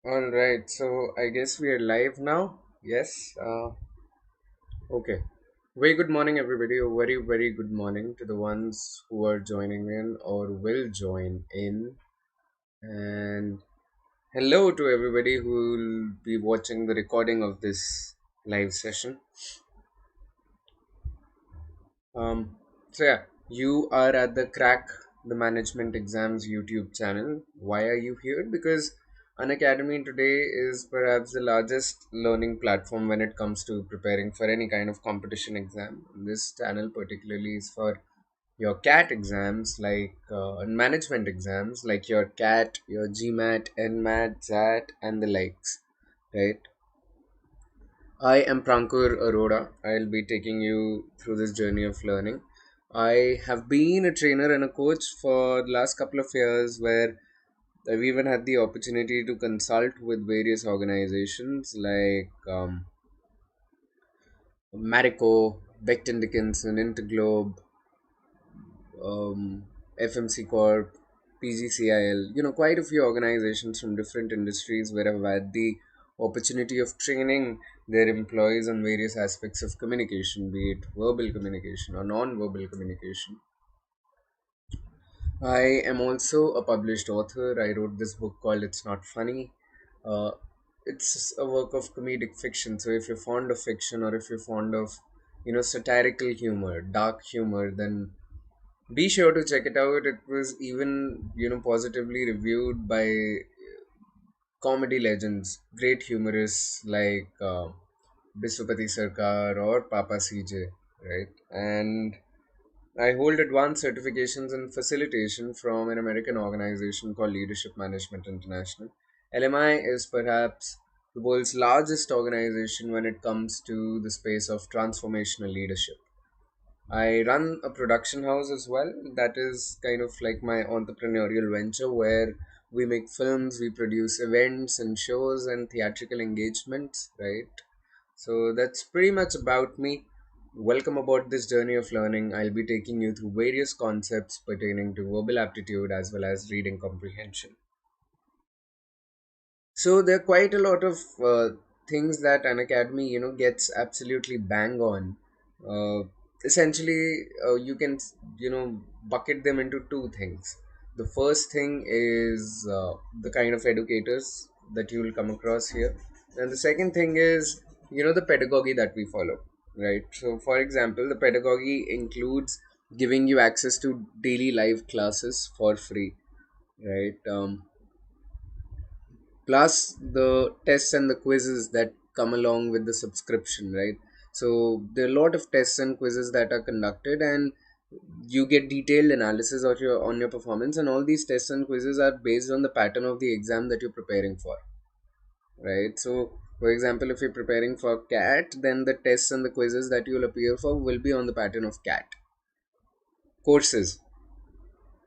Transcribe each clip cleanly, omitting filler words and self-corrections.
All right, so I guess we are live now. Yes. Okay. Very good morning, everybody. A very, very good morning to the ones who are joining in or will join in. And hello to everybody who will be watching the recording of this live session. So you are at the Crack the Management Exams YouTube channel. Why are you here? Because Unacademy today is perhaps the largest learning platform when it comes to preparing for any kind of competition exam. This channel particularly is for your CAT exams, and management exams, like your CAT, your GMAT, NMAT, ZAT, and the likes, right? I am Prankur Arora. I'll be taking you through this journey of learning. I have been a trainer and a coach for the last couple of years where I've even had the opportunity to consult with various organizations like Marico, Becton Dickinson, Interglobe, FMC Corp, PGCIL, quite a few organizations from different industries where I've had the opportunity of training their employees on various aspects of communication, be it verbal communication or non-verbal communication. I am also a published author. I wrote this book called It's Not Funny. Uh, it's a work of comedic fiction. So if you're fond of fiction or if you're fond of, satirical humor, dark humor, then be sure to check it out. It was even, positively reviewed by comedy legends, great humorists like Biswapati Sarkar or Papa CJ, right? And I hold advanced certifications in facilitation from an American organization called Leadership Management International. LMI is perhaps the world's largest organization when it comes to the space of transformational leadership. I run a production house as well. That is kind of like my entrepreneurial venture where we make films, we produce events and shows and theatrical engagements, right? So that's pretty much about me. Welcome aboard this journey of learning. I'll be taking you through various concepts pertaining to verbal aptitude as well as reading comprehension. So there are quite a lot of things that an academy, gets absolutely bang on. Uh, Essentially, you can, bucket them into two things. The first thing is the kind of educators that you will come across here, and the second thing is, the pedagogy that we follow, right? So, for example, the pedagogy includes giving you access to daily live classes for free, right? Plus the tests and the quizzes that come along with the subscription, right? So there are a lot of tests and quizzes that are conducted, and you get detailed analysis of your on your performance, and all these tests and quizzes are based on the pattern of the exam that you're preparing for, right? So for example, if you're preparing for CAT, then the tests and the quizzes that you'll appear for will be on the pattern of CAT. Courses.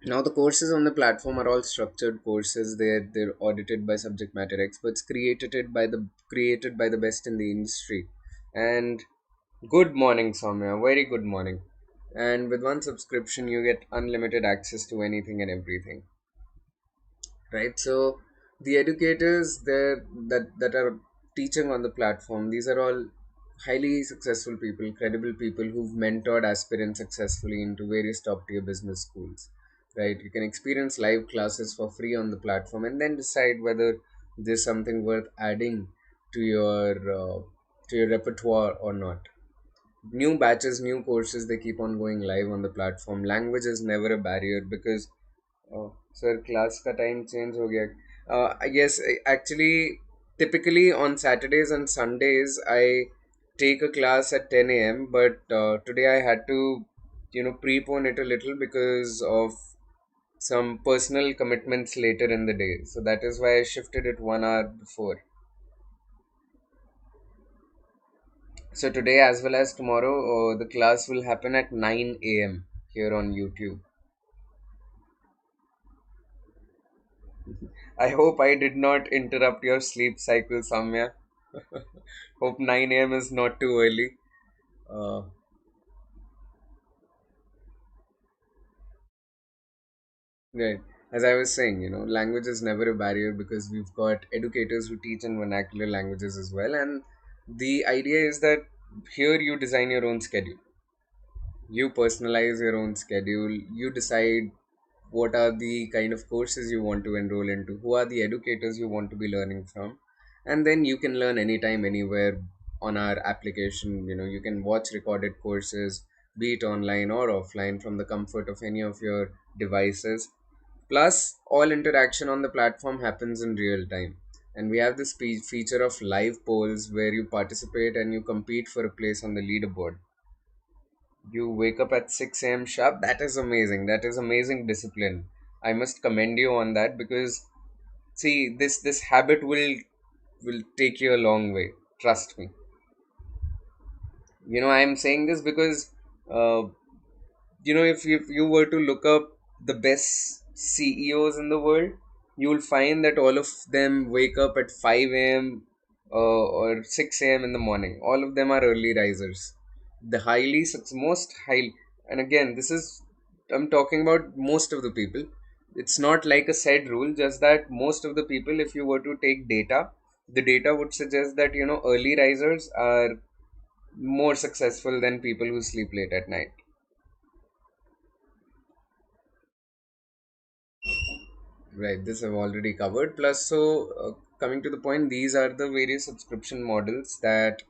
Now the courses on the platform are all structured courses. They're audited by subject matter experts, created by the best in the industry. And good morning, Soumya. Very good morning. And with one subscription, you get unlimited access to anything and everything, right? So the educators there that are teaching on the platform, these are all highly successful people, credible people who've mentored aspirants successfully into various top tier business schools, right? You can experience live classes for free on the platform and then decide whether there's something worth adding to your uh, to your repertoire or not. New batches, new courses, they keep on going live on the platform. Language is never a barrier because sir class का time change हो गया. I guess actually typically on Saturdays and Sundays I take a class at 10 a.m. but today I had to prepone it a little because of some personal commitments later in the day, so that is why I shifted it 1 hour before. So today as well as tomorrow, the class will happen at 9 a.m. here on YouTube. I hope I did not interrupt your sleep cycle, Samya. Hope 9 a.m. is not too early. Uh, right. As I was saying, language is never a barrier because we've got educators who teach in vernacular languages as well. And the idea is that here you design your own schedule, you personalize your own schedule, you decide what are the kind of courses you want to enroll into, who are the educators you want to be learning from, and then you can learn anytime, anywhere on our application. You can watch recorded courses, be it online or offline, from the comfort of any of your devices. Plus, all interaction on the platform happens in real time. And we have this feature of live polls where you participate and you compete for a place on the leaderboard. You wake up at 6 a.m. sharp. That is amazing. That is amazing discipline. I must commend you on that because see, this habit will take you a long way. Trust me. I am saying this because uh, if you were to look up the best CEOs in the world, you will find that all of them wake up at 5 a.m. Or 6 a.m. in the morning. All of them are early risers. The most high, and again, I'm talking about most of the people. It's not like a said rule, just that most of the people, if you were to take data, the data would suggest that early risers are more successful than people who sleep late at night. Right, this I've already covered. Plus, coming to the point, these are the various subscription models that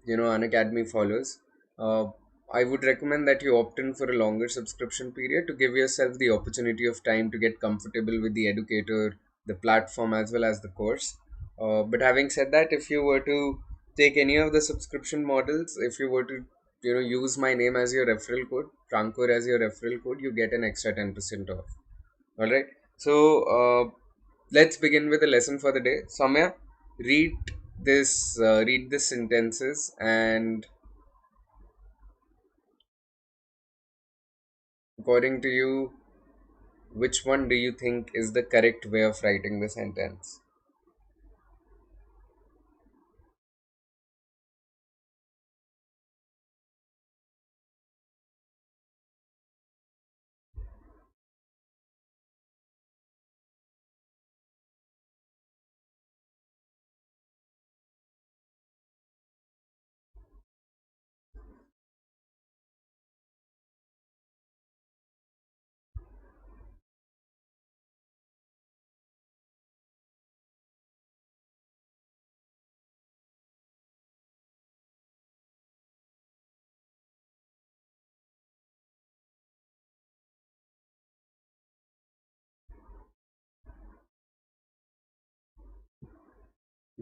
Unacademy follows. Uh, I would recommend that you opt in for a longer subscription period to give yourself the opportunity of time to get comfortable with the educator, the platform, as well as the course. But having said that, if you were to take any of the subscription models, if you were to use my name as your referral code, Prankur as your referral code, you get an extra 10% off. All right. So let's begin with the lesson for the day. Soumya, read read the sentences, and according to you, which one do you think is the correct way of writing the sentence?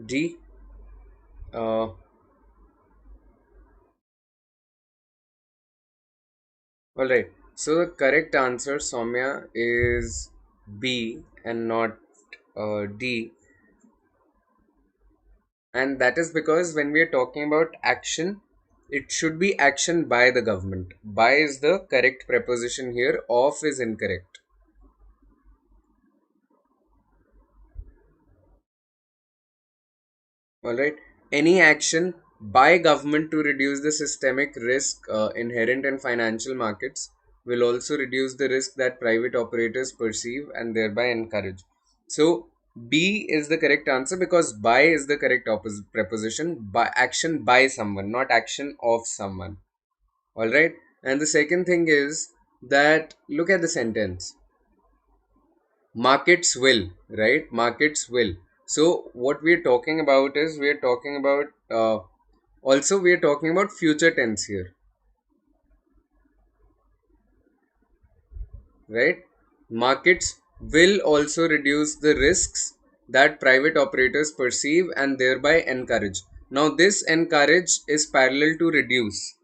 D. Uh, all right. So the correct answer, Soumya, is B and not D. And that is because when we are talking about action, it should be action by the government. By is the correct preposition here, of is incorrect. All right. Any action by government to reduce the systemic risk inherent in financial markets will also reduce the risk that private operators perceive and thereby encourage. So B is the correct answer because by is the correct preposition. By action by someone, not action of someone. All right. And the second thing is that look at the sentence. Markets will, right? Markets will. So what we're talking about is we're talking about also we're talking about future tense here, right? Markets will also reduce the risks that private operators perceive and thereby encourage. Now, this encourage is parallel to reduce,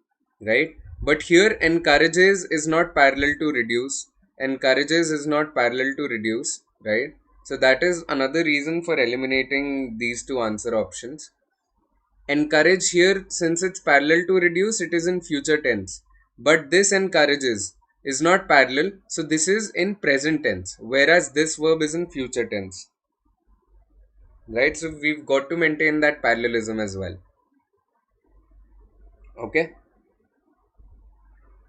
right? But here, encourages is not parallel to reduce, encourages is not parallel to reduce, right? So, that is another reason for eliminating these two answer options. Encourage here, since it's parallel to reduce, it is in future tense. But this encourages is not parallel, so this is in present tense, whereas this verb is in future tense. Right? So we've got to maintain that parallelism as well. Okay.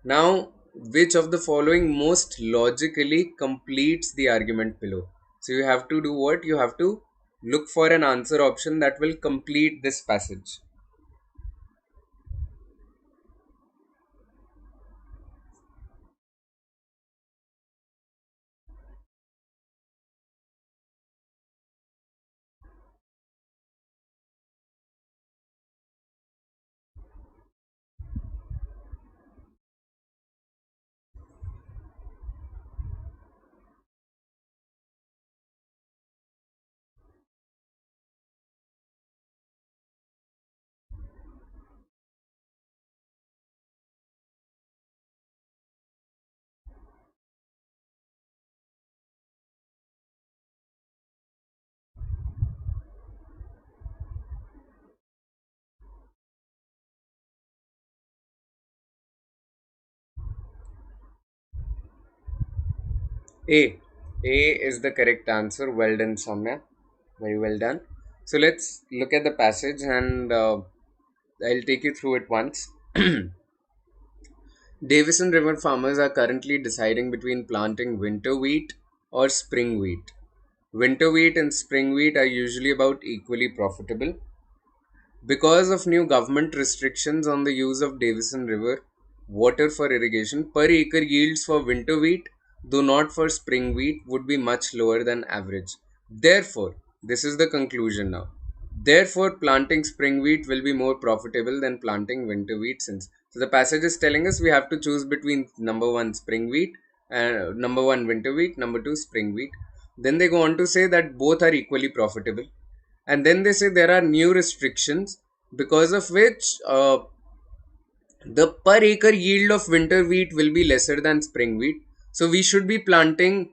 Now which of the following most logically completes the argument below. So you have to do what? You have to look for an answer option that will complete this passage. A. A is the correct answer. Well done, Soumya. Very well done. So let's look at the passage and I'll take you through it once. Davison River farmers are currently deciding between planting winter wheat or spring wheat. Winter wheat and spring wheat are usually about equally profitable. Because of new government restrictions on the use of Davison River water for irrigation, per acre yields for winter wheat, though not for spring wheat, would be much lower than average. Therefore, this is the conclusion now. Therefore, planting spring wheat will be more profitable than planting winter wheat since. So the passage is telling us we have to choose between number one spring wheat and number one winter wheat, number two spring wheat. Then they go on to say that both are equally profitable, and then they say there are new restrictions because of which the per acre yield of winter wheat will be lesser than spring wheat. So we should be planting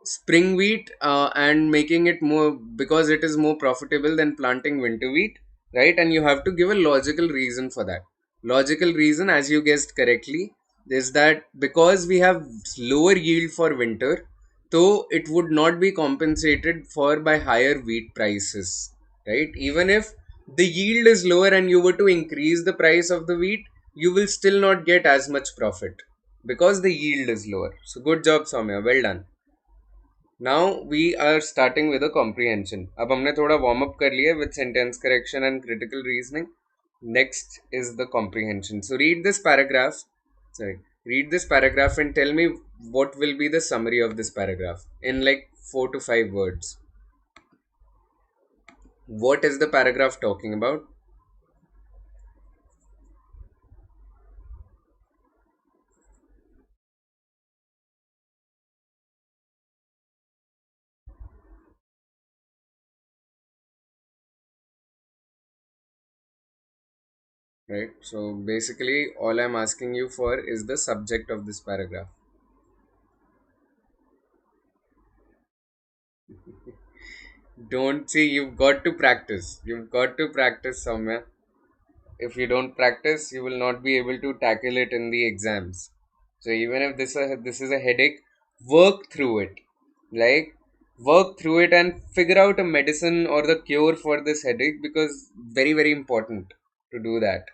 spring wheat and making it more, because it is more profitable than planting winter wheat, right? And you have to give a logical reason for that. Logical reason, as you guessed correctly, is that because we have lower yield for winter, so it would not be compensated for by higher wheat prices, right? Even if the yield is lower and you were to increase the price of the wheat, you will still not get as much profit because the yield is lower. So good job, Soumya. Well done. Now we are starting with a comprehension. अब हमने थोड़ा warm up कर लिया with sentence correction and critical reasoning. Next is the comprehension. So read this paragraph. Sorry, read this paragraph and tell me what will be the summary of this paragraph in like 4 to 5 words. What is the paragraph talking about? Right? So basically, all I'm asking you for is the subject of this paragraph. Don't see, you've got to practice. You've got to practice somewhere. If you don't practice, you will not be able to tackle it in the exams. So even if this is a headache, work through it. Like work through it and figure out a medicine or the cure for this headache, because very important to do that.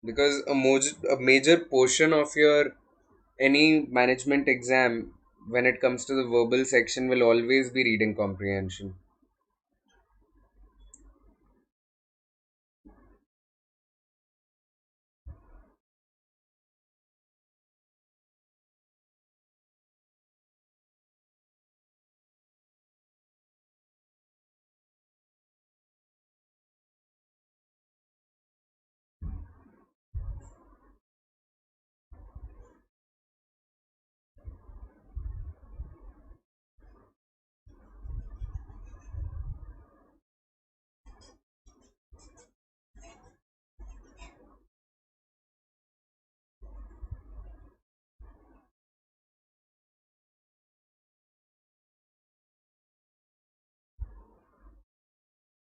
Because a major portion of your any management exam, when it comes to the verbal section, will always be reading comprehension.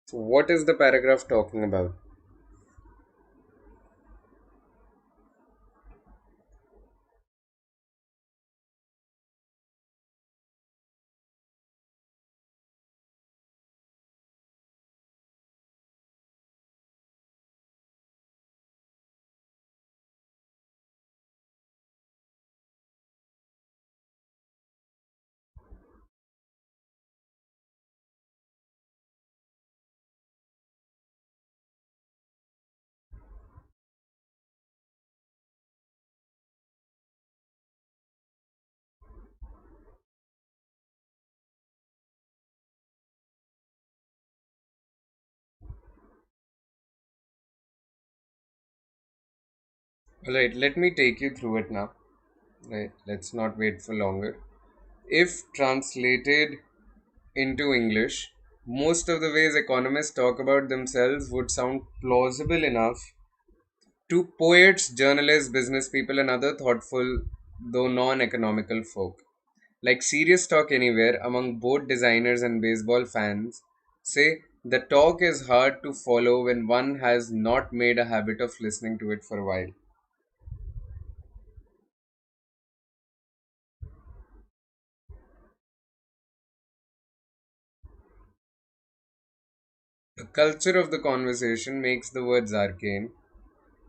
So what is the paragraph talking about? Alright, let me take you through it now. Right, let's not wait for longer. If translated into English, most of the ways economists talk about themselves would sound plausible enough to poets, journalists, business people, and other thoughtful, though non economical folk. Like serious talk anywhere among both designers and baseball fans, say the talk is hard to follow when one has not made a habit of listening to it for a while. The culture of the conversation makes the words arcane,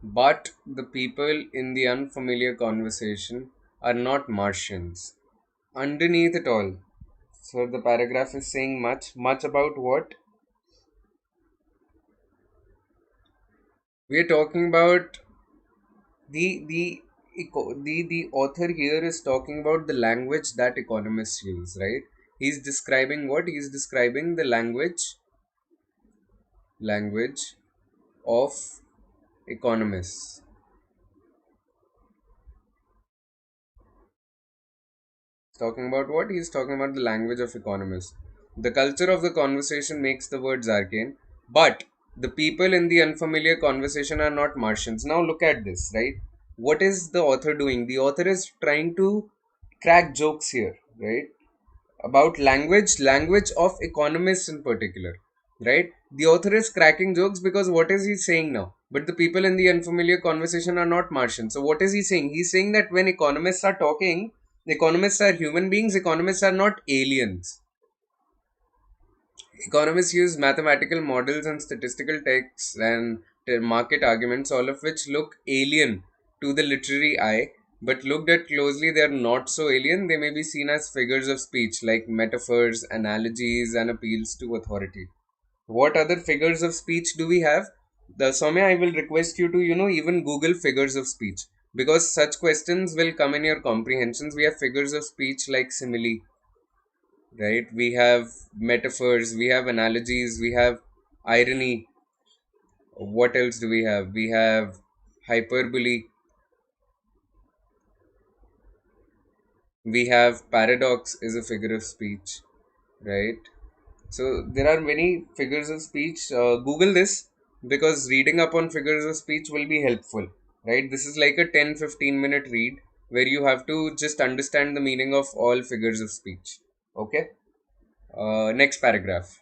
but the people in the unfamiliar conversation are not Martians. Underneath it all, so the paragraph is saying much about what we are talking about. The author here is talking about the language that economists use, right? He's describing what? He's describing the language of economists. Talking about what? He's talking about the language of economists. The culture of the conversation makes the words arcane, but the people in the unfamiliar conversation are not Martians. Now look at this, right? What is the author doing? The author is trying to crack jokes here, right? About language of economists in particular, right? The author is cracking jokes because what is he saying now? But the people in the unfamiliar conversation are not Martians. So what is he saying? He's saying that when economists are talking, economists are human beings, economists are not aliens. Economists use mathematical models and statistical texts and market arguments, all of which look alien to the literary eye. But looked at closely, they are not so alien. They may be seen as figures of speech, like metaphors, analogies, and appeals to authority. What other figures of speech do we have? The Soumya, I will request you to, even Google figures of speech, because such questions will come in your comprehensions. We have figures of speech like simile, right? We have metaphors, we have analogies, we have irony. What else do we have? We have hyperbole, we have paradox is a figure of speech, right? So there are many figures of speech. Google this because reading up on figures of speech will be helpful, right? This is like a 10-15 minute read where you have to just understand the meaning of all figures of speech. Okay. Next paragraph.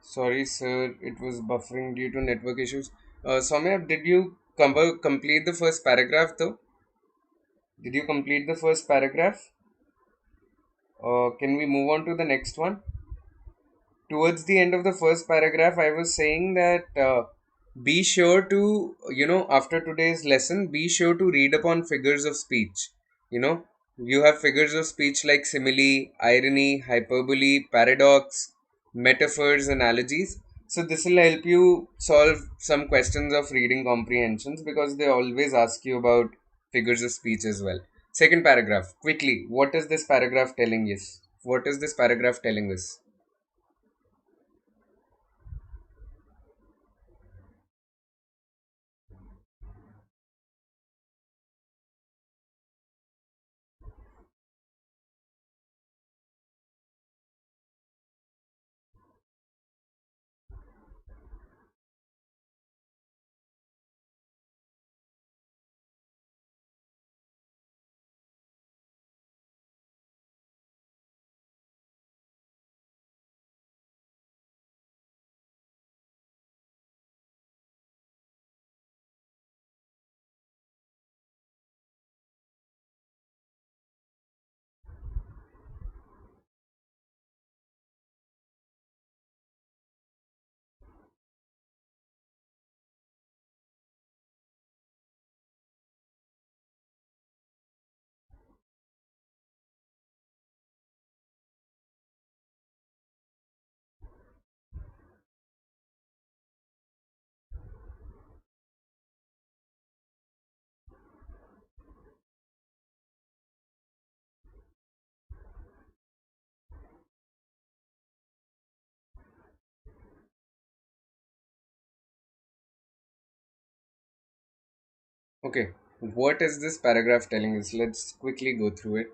Sorry, sir, it was buffering due to network issues. Soumya, did you complete the first paragraph though? Did you complete the first paragraph? Can we move on to the next one? Towards the end of the first paragraph, I was saying that be sure to, after today's lesson, be sure to read upon figures of speech. You know, you have figures of speech like simile, irony, hyperbole, paradox, metaphors, analogies. So, this will help you solve some questions of reading comprehensions because they always ask you about figures of speech as well. Second paragraph, quickly, what is this paragraph telling us? What is this paragraph telling us? Okay, what is this paragraph telling us? Let's quickly go through it.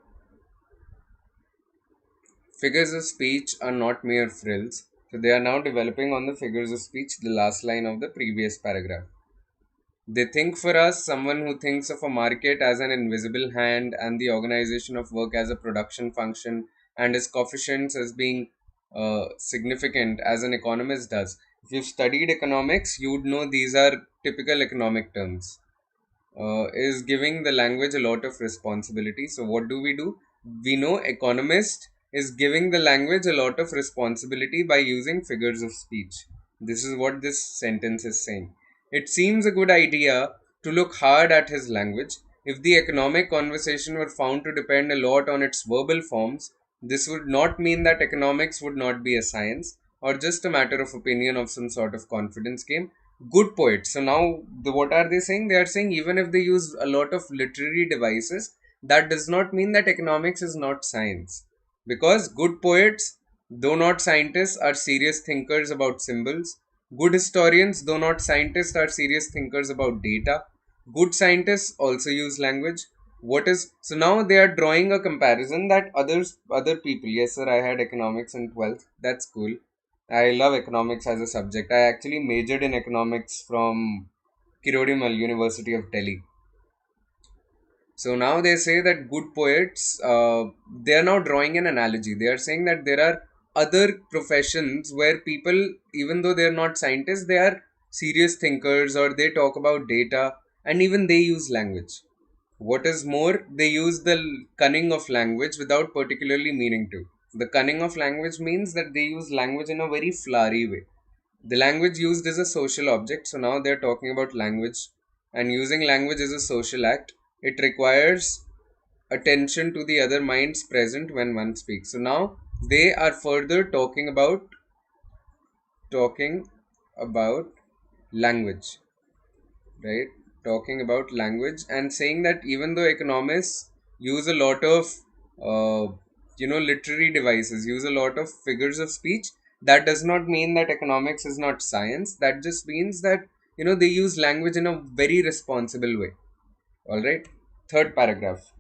Figures of speech are not mere frills. So they are now developing on the figures of speech, the last line of the previous paragraph. They think for us, someone who thinks of a market as an invisible hand and the organization of work as a production function and its coefficients as being significant as an economist does. If you've studied economics, you would know these are typical economic terms. Is giving the language a lot of responsibility. So, what do? We know economist is giving the language a lot of responsibility by using figures of speech. This is what this sentence is saying. It seems a good idea to look hard at his language. If the economic conversation were found to depend a lot on its verbal forms, this would not mean that economics would not be a science or just a matter of opinion of some sort of confidence game. Good poets. So now, what are they saying? They are saying even if they use a lot of literary devices, that does not mean that economics is not science. Because good poets, though not scientists, are serious thinkers about symbols. Good historians, though not scientists, are serious thinkers about data. Good scientists also use language. What is so now they are drawing a comparison that other people. Yes, sir, I had economics in 12th. That's cool. I love economics as a subject. I actually majored in economics from Kirodimal University of Delhi. So now they say that good poets, they are now drawing an analogy. They are saying that there are other professions where people, even though they are not scientists, they are serious thinkers or they talk about data and even they use language. What is more, they use the cunning of language without particularly meaning to. The cunning of language means that they use language in a very flowery way. The language used is a social object, so now they're talking about language, and using language is a social act. It requires attention to the other minds present when one speaks. So now they are further talking about language, right? Talking about language and saying that even though economists use a lot of literary devices, use a lot of figures of speech, that does not mean that economics is not science. That just means that they use language in a very responsible way. All right. Third paragraph.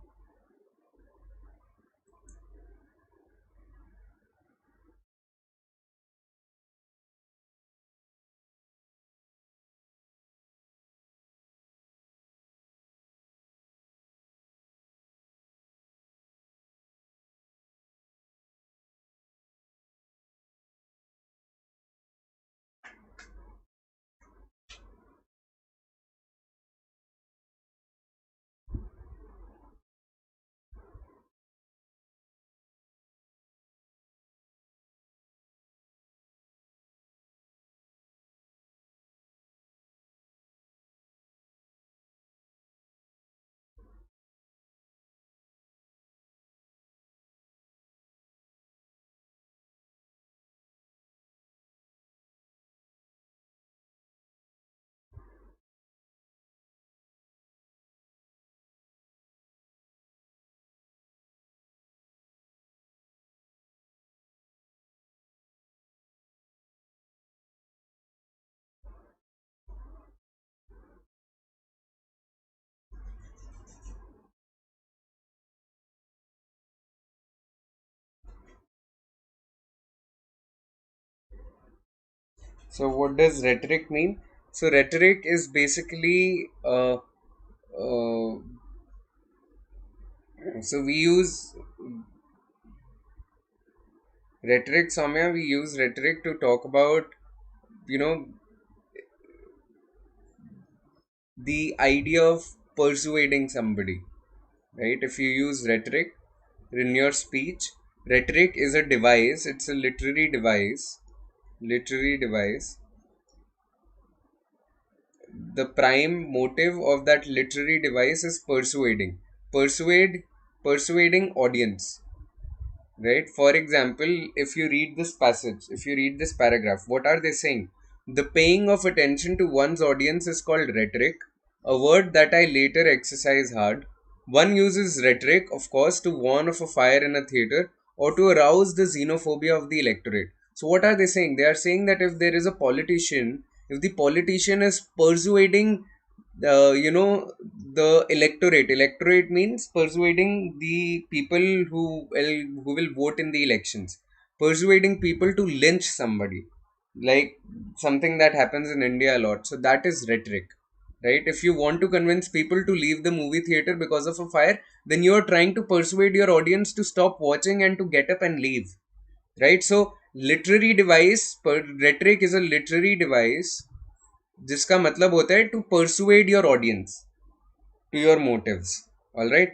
So what does rhetoric mean? So rhetoric is basically so we use rhetoric, Soumya. We use rhetoric to talk about you know the idea of persuading somebody, right? If you use rhetoric in your speech, rhetoric is a device, it's a literary device. The prime motive of that literary device is persuading audience, right? For example, if you read this paragraph, what are they saying? The paying of attention to one's audience is called rhetoric, a word that I later exercise hard. One uses rhetoric, of course, to warn of a fire in a theater or to arouse the xenophobia of the electorate. So what are they saying? They are saying that if there is a politician, if the politician is persuading you know, the electorate means persuading the people who will vote in the elections, persuading people to lynch somebody, like something that happens in India a lot. So that is rhetoric, right? If you want to convince people to leave the movie theater because of a fire, then you are trying to persuade your audience to stop watching and to get up and leave, right? So rhetoric is a literary device जिसका मतलब होता है to persuade your audience to your motives. All right.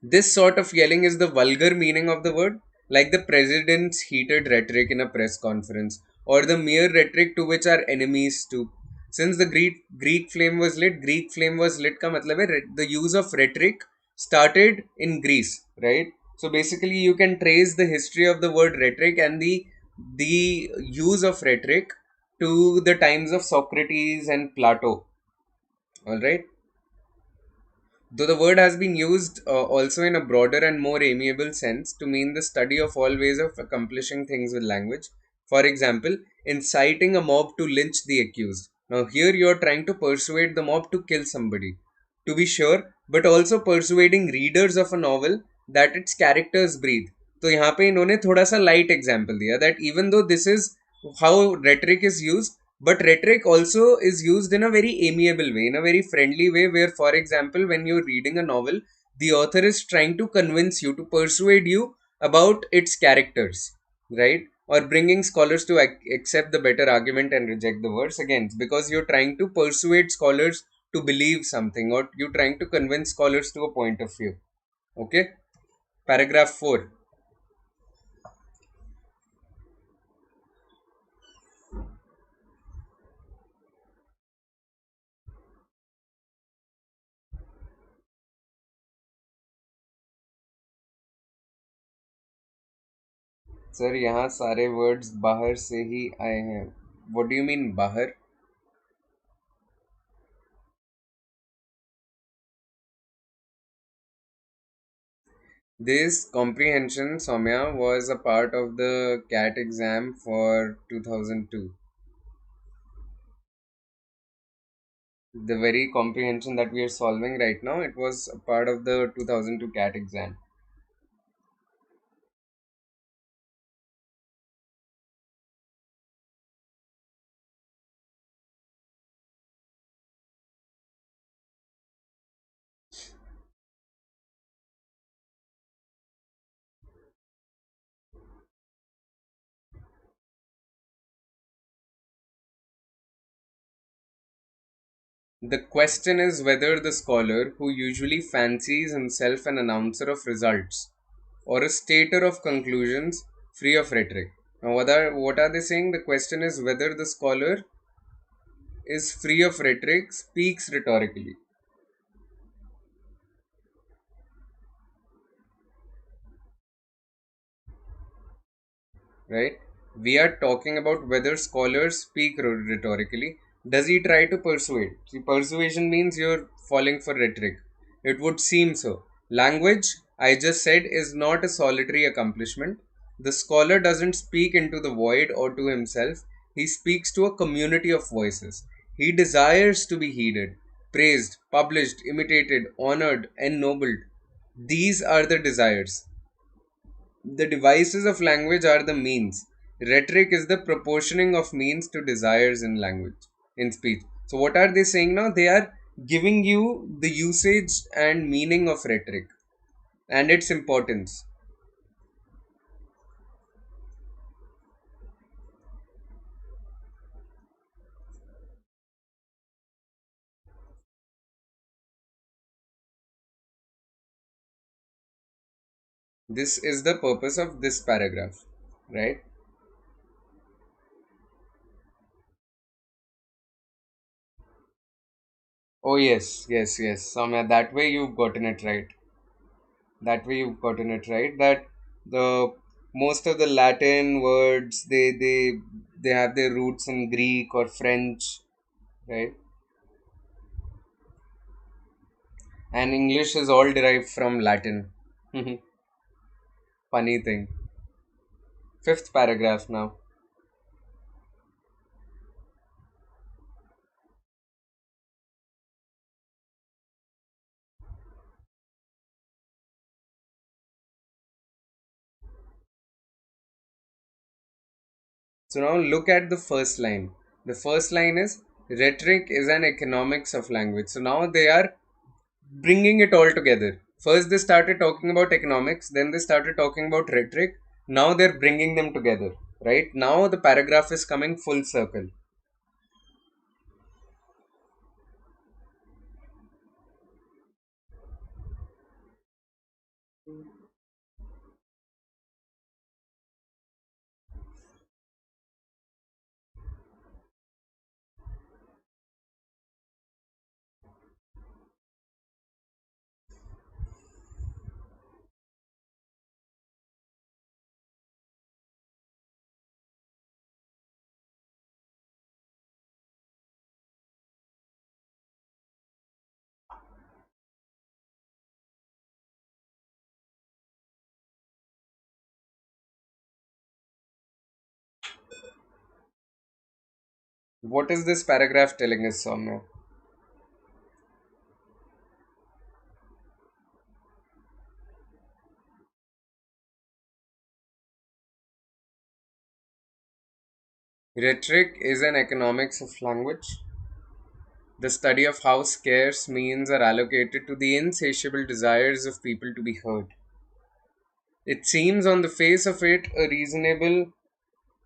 This sort of yelling is the vulgar meaning of the word, like the president's heated rhetoric in a press conference, or the mere rhetoric to which our enemies stoop. Since the Greek flame was lit का मतलब है the use of rhetoric started in Greece, right? So basically, you can trace the history of the word rhetoric and the use of rhetoric to the times of Socrates and Plato. All right. Though the word has been used also in a broader and more amiable sense to mean the study of all ways of accomplishing things with language. For example, inciting a mob to lynch the accused. Now, here you are trying to persuade the mob to kill somebody, to be sure, but also persuading readers of a novel that its characters breathe. तो यहाँ पे इन्होंने थोड़ा सा light example दिया that even though this is how rhetoric is used, but rhetoric also is used in a very amiable way, in a very friendly way, where, for example, when you're reading a novel, the author is trying to convince you, to persuade you about its characters, right? Or bringing scholars to accept the better argument and reject the worse. Again, because you're trying to persuade scholars to believe something, or you're trying to convince scholars to a point of view. Okay? Paragraph 4. Sir यहाँ सारे words बाहर से ही आए हैं. What do you mean बाहर? This comprehension, Soumya, was a part of the CAT exam for 2002. The very comprehension that we are solving right now, it was a part of the 2002 CAT exam. The question is whether the scholar, who usually fancies himself an announcer of results or a stater of conclusions free of rhetoric. Now, what are they saying? The question is whether the scholar is free of rhetoric, speaks rhetorically, right? We are talking about whether scholars speak rhetorically. Does he try to persuade? See, persuasion means you're falling for rhetoric. It would seem so. Language, I just said, is not a solitary accomplishment. The scholar doesn't speak into the void or to himself, he speaks to a community of voices. He desires to be heeded, praised, published, imitated, honored, ennobled. These are the desires. The devices of language are the means. Rhetoric is the proportioning of means to desires in language, in speech. So, what are they saying now? They are giving you the usage and meaning of rhetoric and its importance. This is the purpose of this paragraph, right? Oh, yes, yes, yes. Soumya, that way you've gotten it right. That way you've gotten it right. That the most of the Latin words they have their roots in Greek or French, right? And English is all derived from Latin. Funny thing. Fifth paragraph now. So now look at the first line. The first line is rhetoric is an economics of language. So now they are bringing it all together. First, they started talking about economics, then they started talking about rhetoric. Now they're bringing them together, right? Now the paragraph is coming full circle. What is this paragraph telling us, Soumya? Rhetoric is an economics of language, the study of how scarce means are allocated to the insatiable desires of people to be heard. It seems on the face of it a reasonable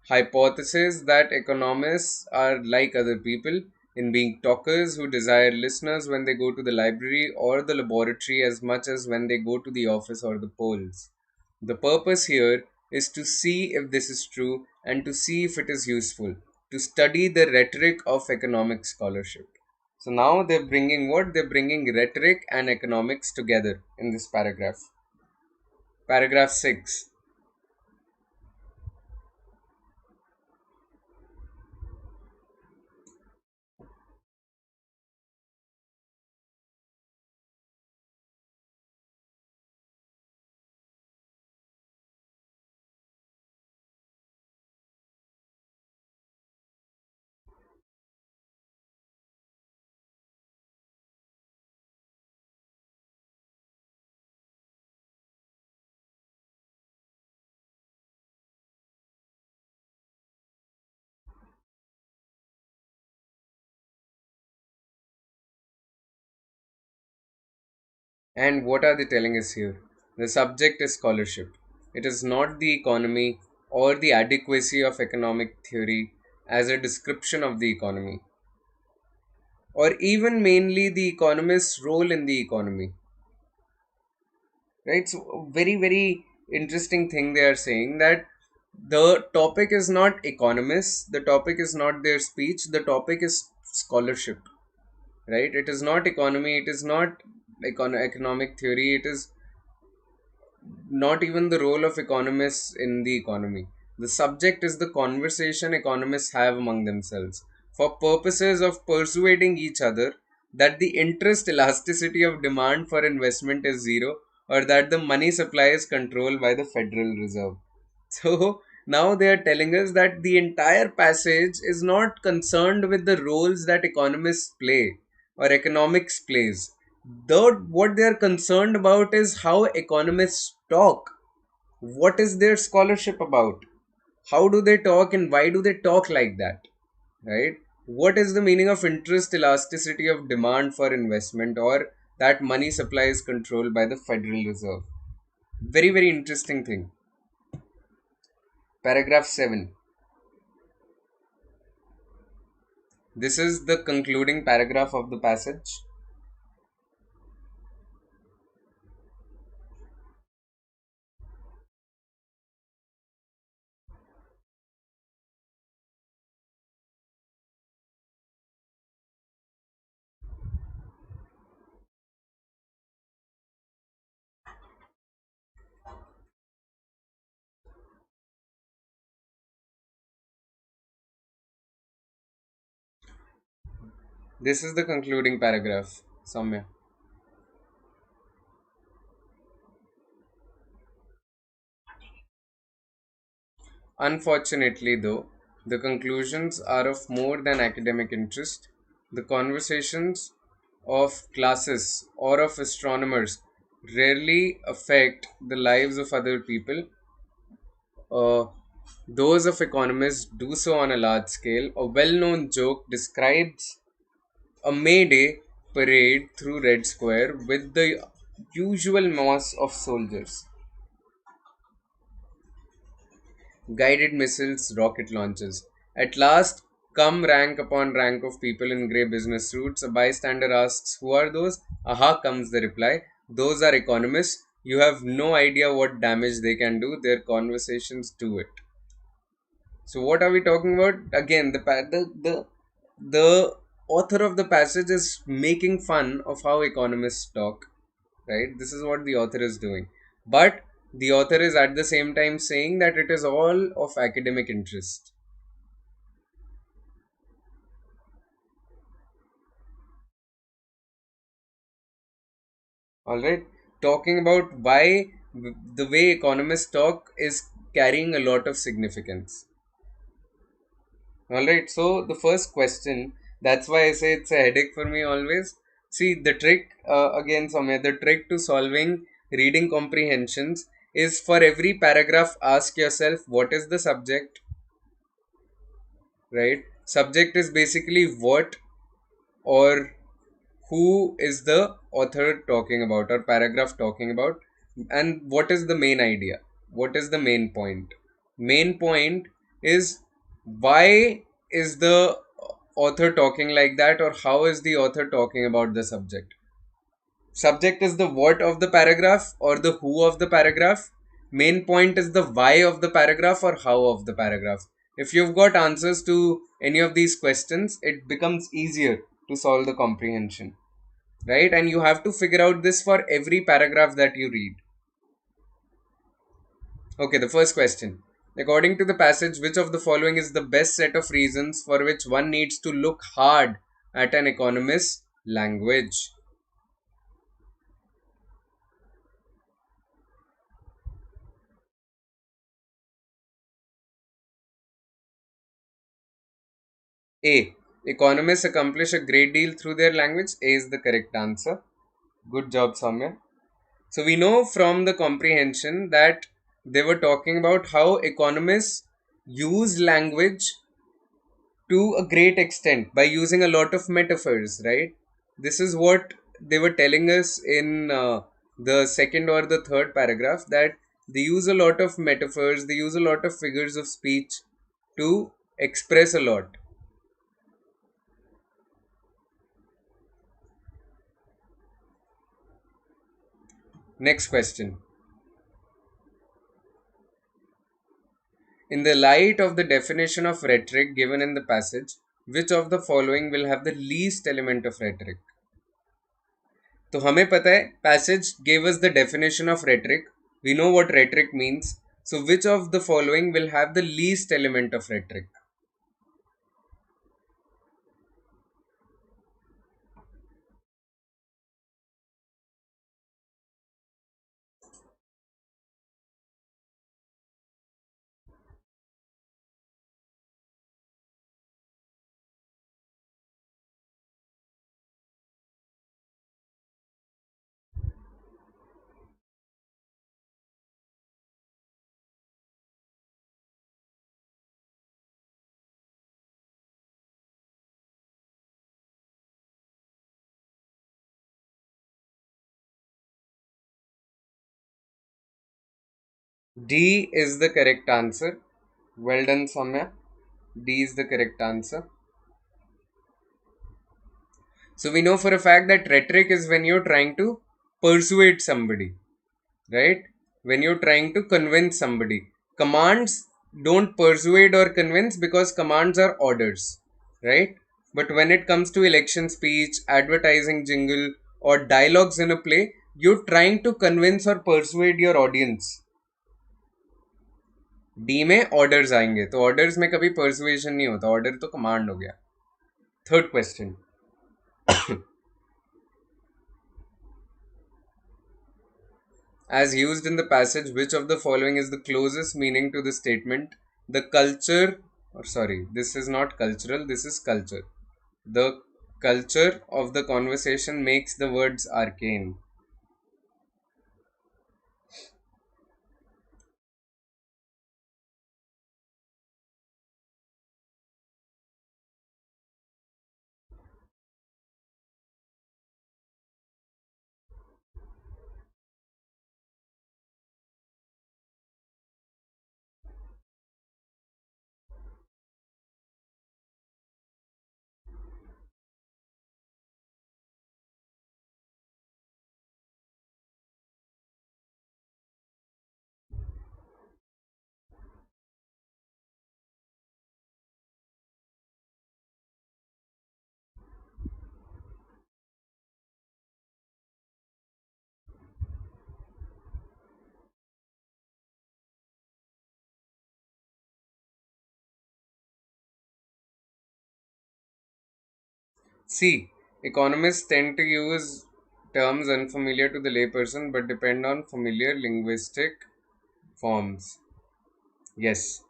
hypothesis that economists are like other people in being talkers who desire listeners when they go to the library or the laboratory as much as when they go to the office or the polls. The purpose here is to see if this is true and to see if it is useful, to study the rhetoric of economic scholarship. So now they're bringing what? They're bringing rhetoric and economics together in this paragraph. Paragraph 6. And what are they telling us here? The subject is scholarship. It is not the economy or the adequacy of economic theory as a description of the economy, or even mainly the economist's role in the economy. Right? So, very, very interesting thing they are saying that the topic is not economists, the topic is not their speech, the topic is scholarship. Right? It is not economy, it is not economic theory, it is not even the role of economists in the economy. The subject is the conversation economists have among themselves for purposes of persuading each other that the interest elasticity of demand for investment is zero or that the money supply is controlled by the Federal Reserve. So now they are telling us that the entire passage is not concerned with the roles that economists play or economics plays. Though what they are concerned about is how economists talk. What is their scholarship about? How do they talk and why do they talk like that? Right? What is the meaning of interest elasticity of demand for investment or that money supply is controlled by the Federal Reserve? Very, very interesting thing. Paragraph 7. This is the concluding paragraph of the passage. This is the concluding paragraph, Samya. Unfortunately, though, the conclusions are of more than academic interest. The conversations of classes or of astronomers rarely affect the lives of other people. Those of economists do so on a large scale. A well known joke describes a May Day parade through Red Square with the usual mass of soldiers, guided missiles, rocket launches. At last, come rank upon rank of people in grey business suits. A bystander asks, "Who are those?" Aha comes the reply. "Those are economists. You have no idea what damage they can do. Their conversations do it." So, what are we talking about? Again, the author of the passage is making fun of how economists talk, right? This is what the author is doing. But the author is at the same time saying that it is all of academic interest. All right. Talking about why the way economists talk is carrying a lot of significance. All right. So, the first question, that's why I say it's a headache for me always. See, the trick, again, Soumya, the trick to solving reading comprehensions is for every paragraph, ask yourself what is the subject, right? Subject is basically what or who is the author talking about or paragraph talking about, and what is the main idea, what is the main point. Main point is why is the author talking like that, or how is the author talking about the subject. Subject is the what of the paragraph or the who of the paragraph. Main point is the why of the paragraph or how of the paragraph. If you've got answers to any of these questions, it becomes easier to solve the comprehension, right? And you have to figure out this for every paragraph that you read. Okay, the first question. According to the passage, which of the following is the best set of reasons for which one needs to look hard at an economist's language? A. Economists accomplish a great deal through their language. A is the correct answer. Good job, Soumya. So we know from the comprehension that they were talking about how economists use language to a great extent by using a lot of metaphors, right? This is what they were telling us in the second or the third paragraph, that they use a lot of metaphors, they use a lot of figures of speech to express a lot. Next question. In the light of the definition of rhetoric given in the passage, which of the following will have the least element of rhetoric? तो हमें पता है passage gave us the definition of rhetoric. We know what rhetoric means. So which of the following will have the least element of rhetoric? D is the correct answer. Well done, Samya. D is the correct answer. So we know for a fact that rhetoric is when you're trying to persuade somebody, right? When you're trying to convince somebody. Commands don't persuade or convince because commands are orders, right? But when it comes to election speech, advertising jingle, or dialogues in a play, you're trying to convince or persuade your audience. D में orders आएंगे, तो orders में कभी persuasion नहीं होता, order तो command हो गया. Third question. As used in the passage, which of the following is the closest meaning to the statement, the culture, or sorry, this is not cultural, this is culture. The culture of the conversation makes the words arcane. See, economists tend to use terms unfamiliar to the layperson but depend on familiar linguistic forms. Yes,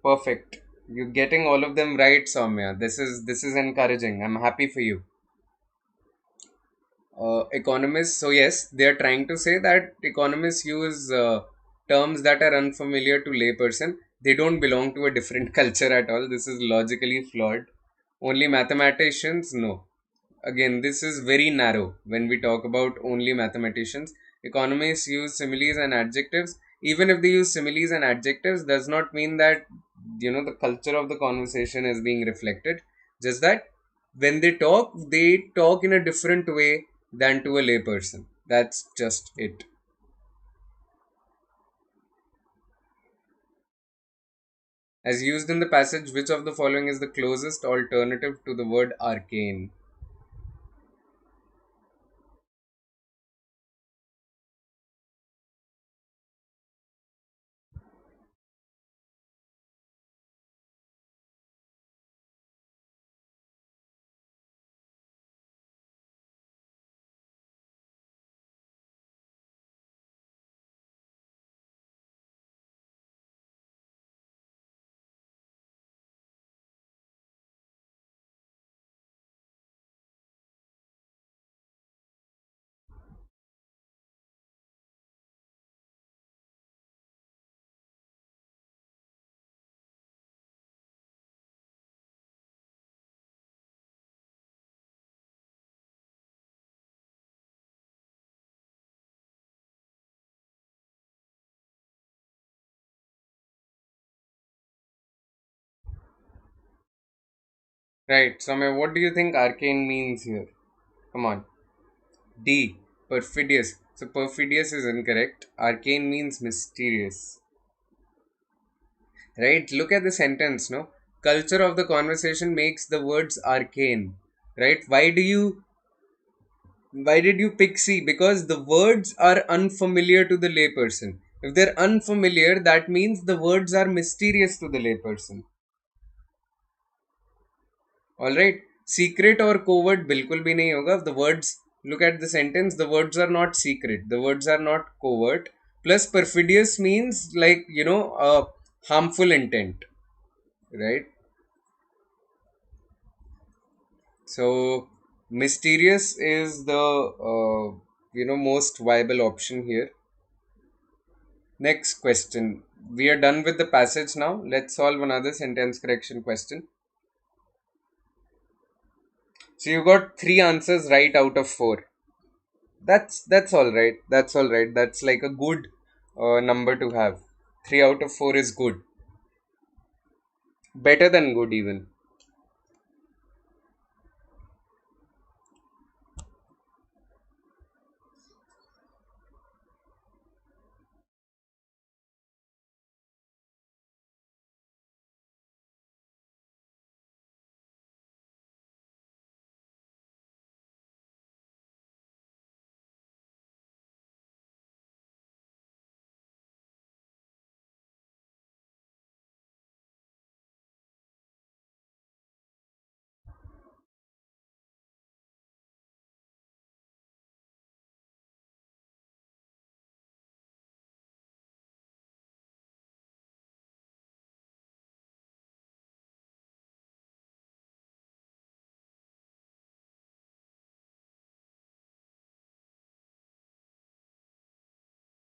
perfect. You're getting all of them right, Soumya. This is encouraging. I'm happy for you. Economists, so yes, they are trying to say that economists use terms that are unfamiliar to layperson. They don't belong to a different culture at all. This is logically flawed. Only mathematicians, no. Again, this is very narrow when we talk about only mathematicians. Economists use similes and adjectives. Even if they use similes and adjectives, does not mean that the culture of the conversation is being reflected. Just that when they talk in a different way than to a layperson. That's just it. As used in the passage, which of the following is the closest alternative to the word arcane? Right. So, what do you think arcane means here? Come on. D. Perfidious. So perfidious is incorrect. Arcane means mysterious. Right? Look at the sentence, no? Culture of the conversation makes the words arcane. Right? Why did you pick C? Because the words are unfamiliar to the layperson. If they're unfamiliar, that means the words are mysterious to the layperson. Alright. Secret or covert बिल्कुल भी नहीं होगा. The words, look at the sentence, the words are not secret. The words are not covert. Plus perfidious means like, harmful intent. Right? So mysterious is the most viable option here. Next question. We are done with the passage now. Let's solve another sentence correction question. So you got three answers right out of four. That's all right. That's all right. That's like a good number to have. 3 out of 4 is good. Better than good even.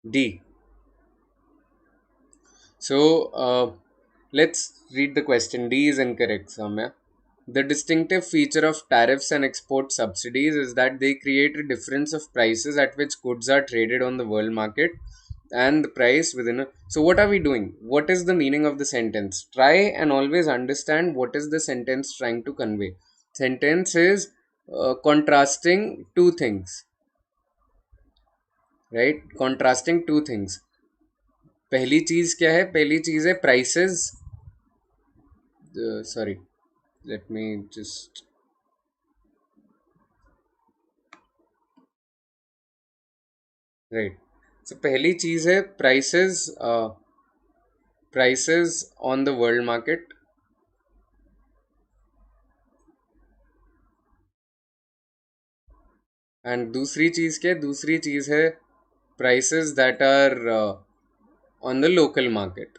D. So let's read the question. D is incorrect, Samya. The distinctive feature of tariffs and export subsidies is that they create a difference of prices at which goods are traded on the world market and the price within a. So, what are we doing? What is the meaning of the sentence? Try and always understand what is the sentence trying to convey. Sentence is contrasting two things, right? Contrasting two things. पहली चीज क्या है? पहली चीज है prices. Sorry, let me just. Right. So पहली चीज है prices on the world market. And दूसरी चीज क्या है? दूसरी चीज है prices that are on the local market,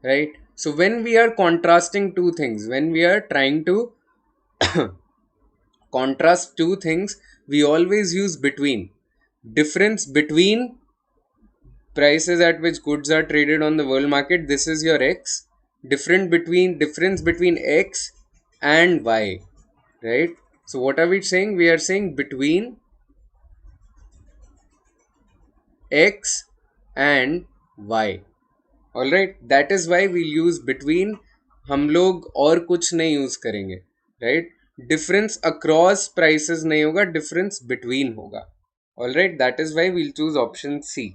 right? So when we are contrasting two things, when we are trying to contrast two things, we always use between. Difference between prices at which goods are traded on the world market, this is your x. Difference between x and y, right? So what are we saying? We are saying between x and y. All right, that is why we'll use between. हम लोग और कुछ नहीं use करेंगे, right? Difference across prices नहीं होगा, difference between होगा. All right, that is why we'll choose option C.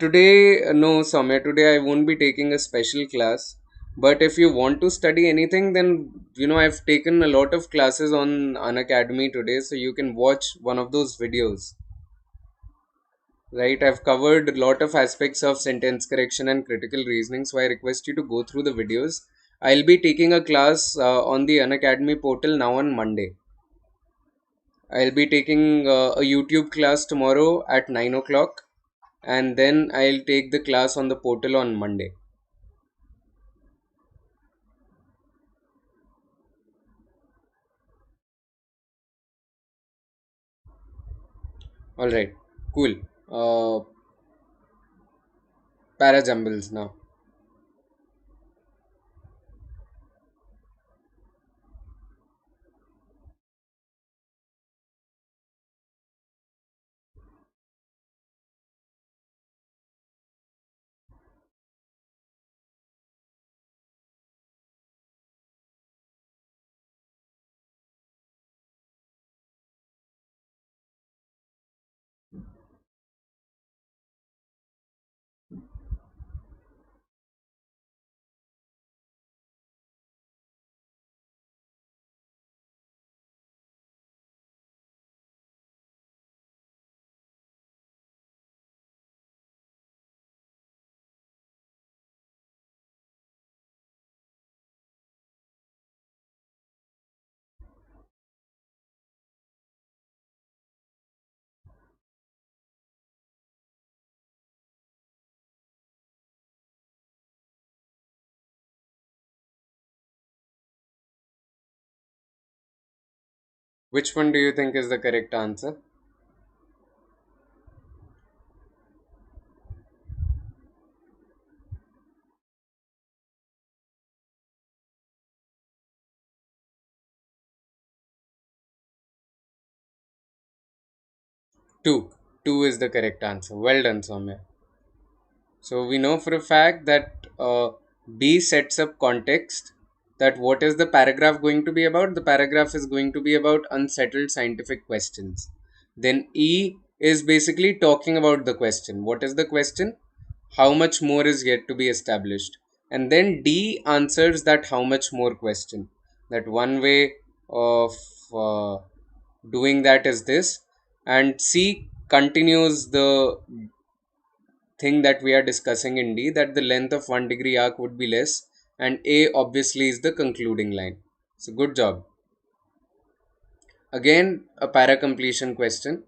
Today, no, Soumya, today I won't be taking a special class. But if you want to study anything, then I've taken a lot of classes on Unacademy today, so you can watch one of those videos. Right, I've covered a lot of aspects of sentence correction and critical reasoning, so I request you to go through the videos. I'll be taking a class on the Unacademy portal now on Monday. I'll be taking a YouTube class tomorrow at 9 o'clock, and then I'll take the class on the portal on Monday. Alright, cool. Para jumbles now. Which one do you think is the correct answer? 2. 2 is the correct answer. Well done, Soumya. So we know for a fact that B sets up context, that what is the paragraph going to be about? The paragraph is going to be about unsettled scientific questions. Then E is basically talking about the question. What is the question? How much more is yet to be established? And then D answers that how much more question. That one way of uh, doing that is this. And C continues the thing that we are discussing in D, that the length of 1 degree arc would be less, and A obviously is the concluding line. So good job. Again, a para completion question.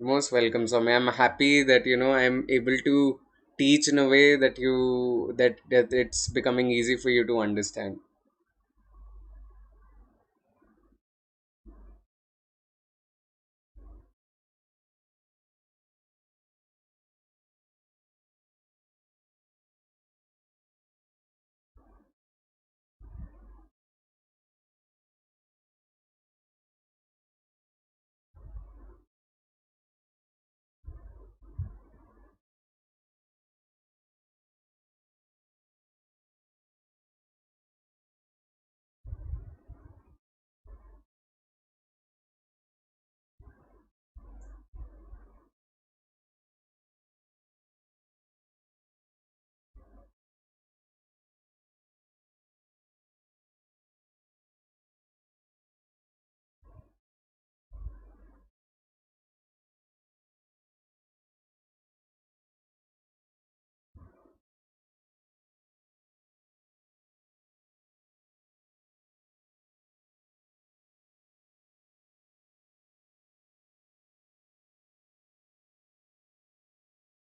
Most welcome, Swami. I'm happy that I'm able to teach in a way that that it's becoming easy for you to understand.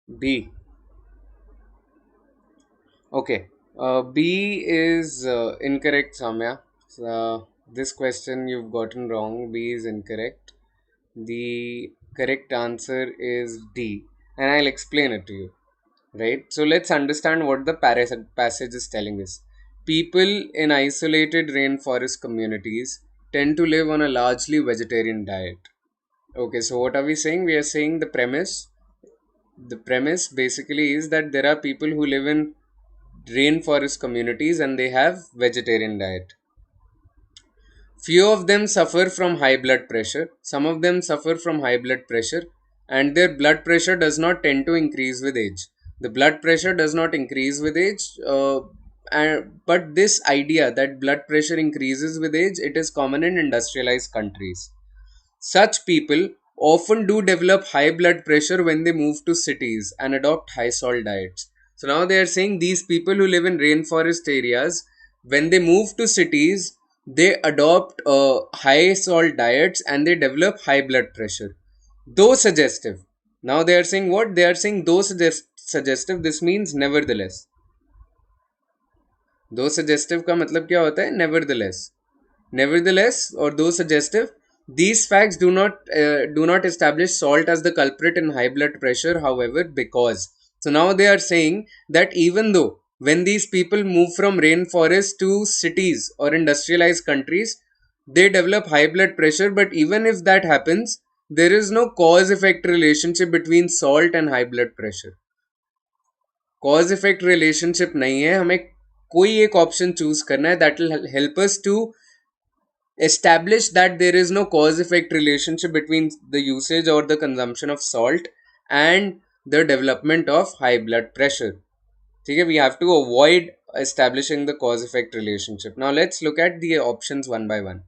B. Okay. B is incorrect, Samya. This question you've gotten wrong. B is incorrect. The correct answer is D, and I'll explain it to you. Right? So let's understand what the passage is telling us. People in isolated rainforest communities tend to live on a largely vegetarian diet. Okay, so what are we saying? We are saying the premise basically is that there are people who live in rainforest communities and they have vegetarian diet. Few of them suffer from high blood pressure. Some of them suffer from high blood pressure, and their blood pressure does not tend to increase with age. The blood pressure does not increase with age, but this idea that blood pressure increases with age, it is common in industrialized countries. Such people often do develop high blood pressure when they move to cities and adopt high salt diets. So now they are saying these people who live in rainforest areas, when they move to cities, they adopt high salt diets and they develop high blood pressure. Though suggestive. Now they are saying what? They are saying though suggestive. This means nevertheless. Though suggestive का मतलब क्या होता है? Nevertheless. Nevertheless, or though suggestive, these facts do not establish salt as the culprit in high blood pressure. However, because so now they are saying that even though when these people move from rainforest to cities or industrialized countries, they develop high blood pressure. But even if that happens, there is no cause-effect relationship between salt and high blood pressure. Cause-effect relationship नहीं है. हमें कोई एक option choose करना है that will help us to establish that there is no cause effect relationship between the usage or the consumption of salt and the development of high blood pressure. Okay, we have to avoid establishing the cause effect relationship. Now let's look at the options one by one.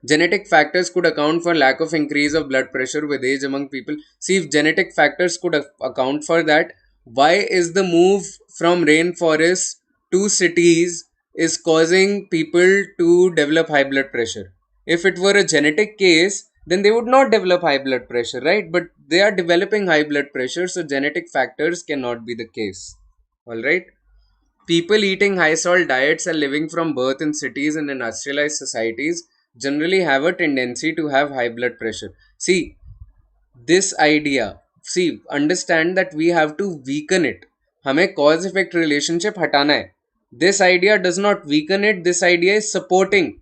Genetic factors could account for lack of increase of blood pressure with age among people. See, if genetic factors could account for that, why is the move from rainforests to cities is causing people to develop high blood pressure? If it were a genetic case, then they would not develop high blood pressure, right? But they are developing high blood pressure, so genetic factors cannot be the case. All right. People eating high salt diets and living from birth in cities and industrialized societies generally have a tendency to have high blood pressure. See, this idea, see, understand that we have to weaken it. हमें cause effect relationship हटाना है. This idea does not weaken it. This idea is supporting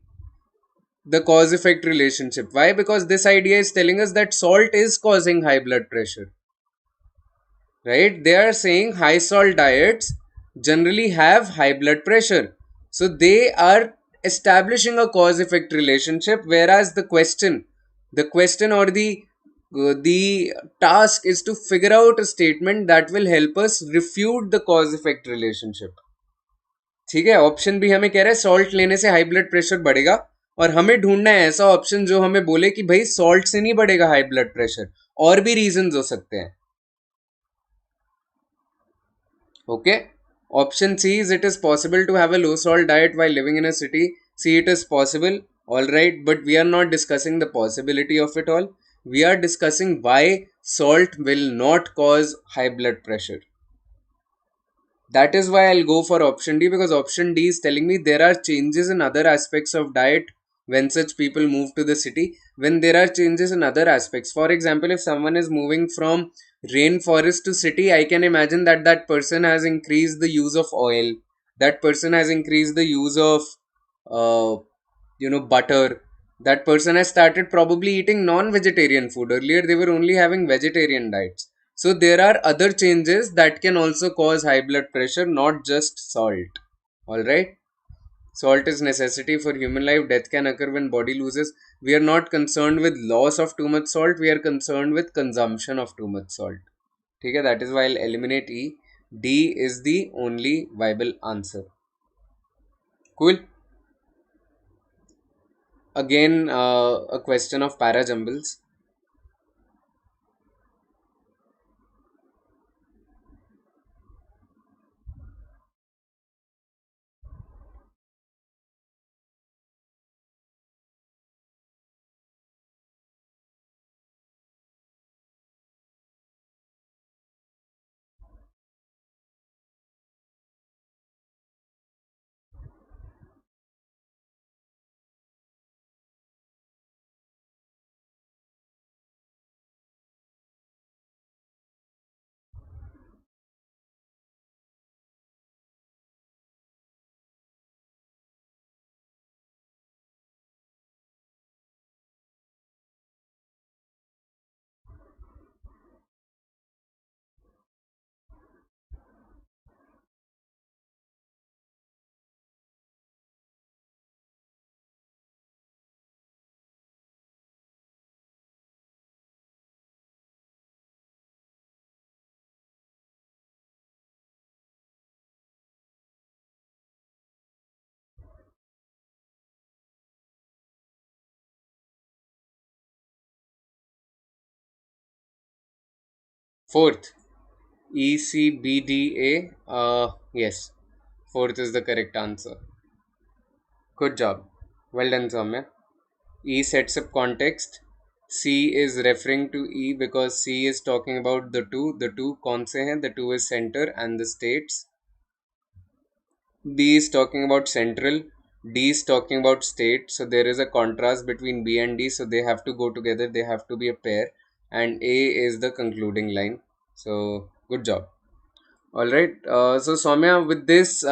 the cause effect relationship. Why? Because this idea is telling us that salt is causing high blood pressure. Right? They are saying high salt diets generally have high blood pressure. So they are establishing a cause effect relationship, whereas the question or the task is to figure out a statement that will help us refute the cause effect relationship. ठीक है, option भी हमें कह रहा है salt लेने से high blood pressure बढ़ेगा, और हमें ढूंढना है ऐसा ऑप्शन जो हमें बोले कि भाई सॉल्ट से नहीं बढ़ेगा हाई ब्लड प्रेशर, और भी रीजंस हो सकते हैं. Okay. Option C is it is possible to have a low salt diet while living in a city. See, it is possible. Alright, but we are not discussing the possibility of it all. We are discussing why salt will not cause high blood pressure. That is why I'll go for option D, because option D is telling me there are changes in other aspects of diet when such people move to the city. When there are changes in other aspects, for example, if someone is moving from rainforest to city, I can imagine that that person has increased the use of oil. That person has increased the use of, butter. That person has started probably eating non-vegetarian food. Earlier, they were only having vegetarian diets. So there are other changes that can also cause high blood pressure, not just salt. Alright? Salt is necessity for human life. Death can occur when body loses. We are not concerned with loss of too much salt. We are concerned with consumption of too much salt. Okay, that is why I'll eliminate E. D is the only viable answer. Cool. Again, a question of para jumbles. Fourth, ECBDA. Yes, fourth is the correct answer. Good job. Well done, Soumya. E sets up context. C is referring to E because C is talking about the two. The two कौन से हैं? The two is center and the states. B is talking about central. D is talking about state. So there is a contrast between B and D. So they have to go together. They have to be a pair. And A is the concluding line. So good job. All right. So Soumya, with this,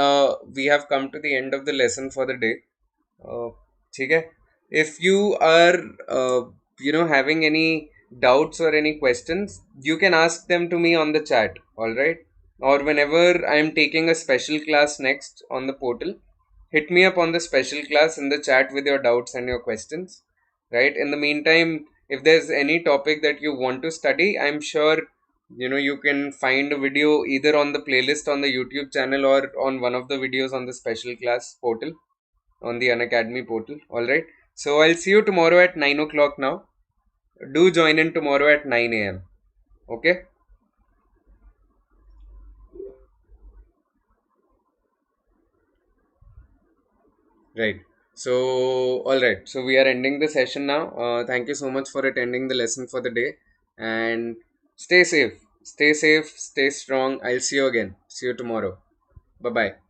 we have come to the end of the lesson for the day. ठीक है. If you are having any doubts or any questions, you can ask them to me on the chat. All right, or whenever I am taking a special class next on the portal, hit me up on the special class in the chat with your doubts and your questions. Right, in the meantime, if there's any topic that you want to study, I'm sure you can find a video either on the playlist on the YouTube channel or on one of the videos on the special class portal on the Unacademy portal. All right. So I'll see you tomorrow at 9 o'clock now. Do join in tomorrow at 9 a.m. Okay. Right. So, all right. So we are ending the session now. Thank you so much for attending the lesson for the day, and stay safe. Stay safe. Stay strong. I'll see you again. See you tomorrow. Bye bye.